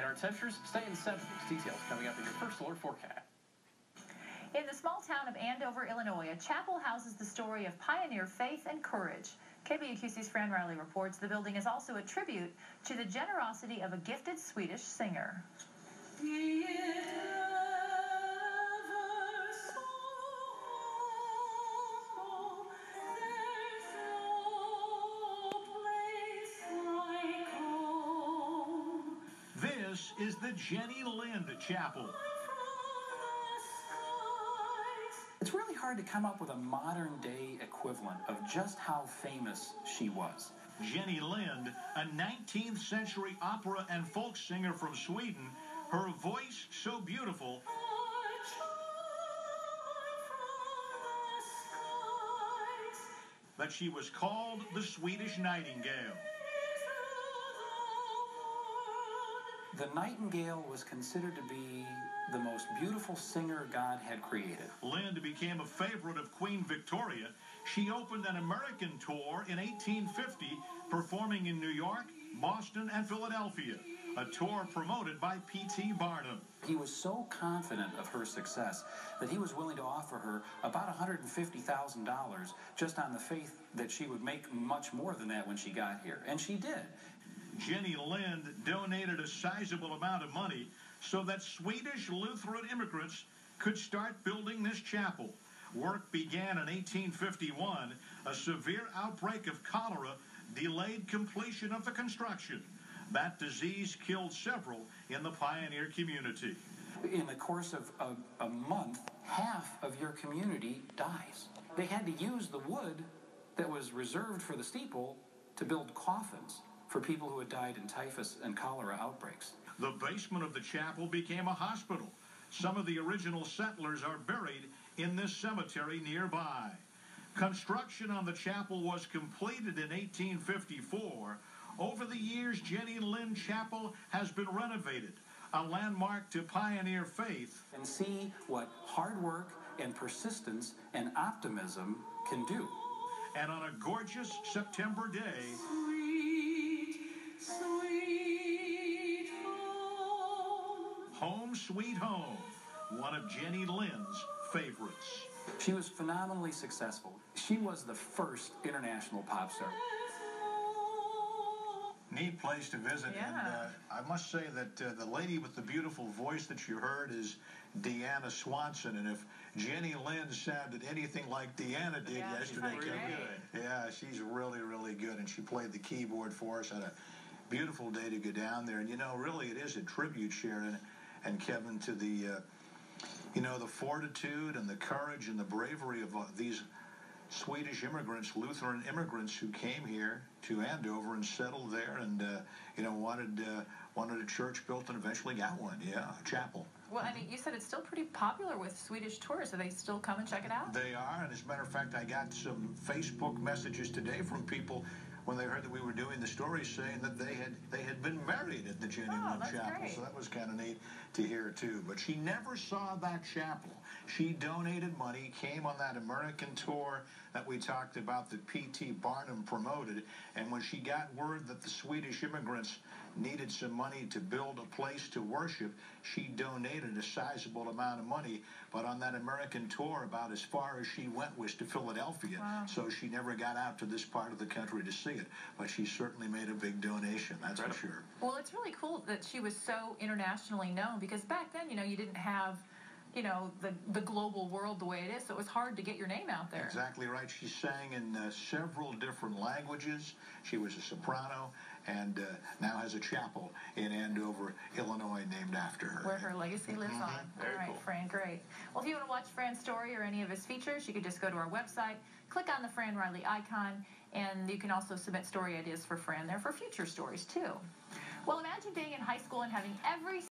And our temperatures stay in the 70s. Details coming up in your first alert forecast. In the small town of Andover, Illinois, a chapel houses the story of pioneer faith and courage. KBUQC's Fran Riley reports the building is also a tribute to the generosity of a gifted Swedish singer. This is the Jenny Lind Chapel. It's really hard to come up with a modern-day equivalent of just how famous she was. Jenny Lind, a 19th century opera and folk singer from Sweden, her voice so beautiful that she was called the Swedish Nightingale. The Nightingale was considered to be the most beautiful singer God had created. Lind became a favorite of Queen Victoria. She opened an American tour in 1850, performing in New York, Boston, and Philadelphia, a tour promoted by P.T. Barnum. He was so confident of her success that he was willing to offer her about $150,000 just on the faith that she would make much more than that when she got here. And she did. Jenny Lind donated a sizable amount of money so that Swedish Lutheran immigrants could start building this chapel. Work began in 1851. A severe outbreak of cholera delayed completion of the construction. That disease killed several in the pioneer community. In the course of a month, half of your community dies. They had to use the wood that was reserved for the steeple to build coffins for people who had died in typhus and cholera outbreaks. The basement of the chapel became a hospital. Some of the original settlers are buried in this cemetery nearby. Construction on the chapel was completed in 1854. Over the years, Jenny Lind Chapel has been renovated, a landmark to pioneer faith. And see what hard work and persistence and optimism can do. And on a gorgeous September day, Sweet Home Sweet Home, one of Jenny Lind's favorites. She was phenomenally successful. She was the first international pop star. Neat place to visit. Yeah. And I must say that the lady with the beautiful voice that you heard is Deanna Swanson. And if Jenny Lind sounded anything like Deanna did yesterday, yeah, she's really, really good. And she played the keyboard for us. Had a beautiful day to go down there. And, you know, really it is a tribute, Sharon and Kevin, to the, the fortitude and the courage and the bravery of these Swedish immigrants, Lutheran immigrants who came here to Andover and settled there and, wanted a church built and eventually got one. Yeah, a chapel. Well, I mean, you said it's still pretty popular with Swedish tourists. Do they still come and check it out? They are, and as a matter of fact, I got some Facebook messages today from people when they heard that we were doing the story saying that they had been married at the Jenny Lind Chapel. Great. So that was kind of neat to hear, too. But she never saw that chapel. She donated money, came on that American tour that we talked about that P.T. Barnum promoted, and when she got word that the Swedish immigrants needed some money to build a place to worship, she donated a sizable amount of money. But on that American tour, about as far as she went was to Philadelphia. Wow. So she never got out to this part of the country to see it. But she certainly made a big donation, that's for sure. Well, it's really cool that she was so internationally known, because back then, you didn't have the global world the way it is, so it was hard to get your name out there. Exactly right. She sang in several different languages. She was a soprano, and now has a chapel in Andover, Illinois, named after her. Where her legacy lives on. Very All right, cool. Fran, great. Well, if you want to watch Fran's story or any of his features, you can just go to our website, click on the Fran Riley icon, and you can also submit story ideas for Fran there for future stories, too. Well, imagine being in high school and having every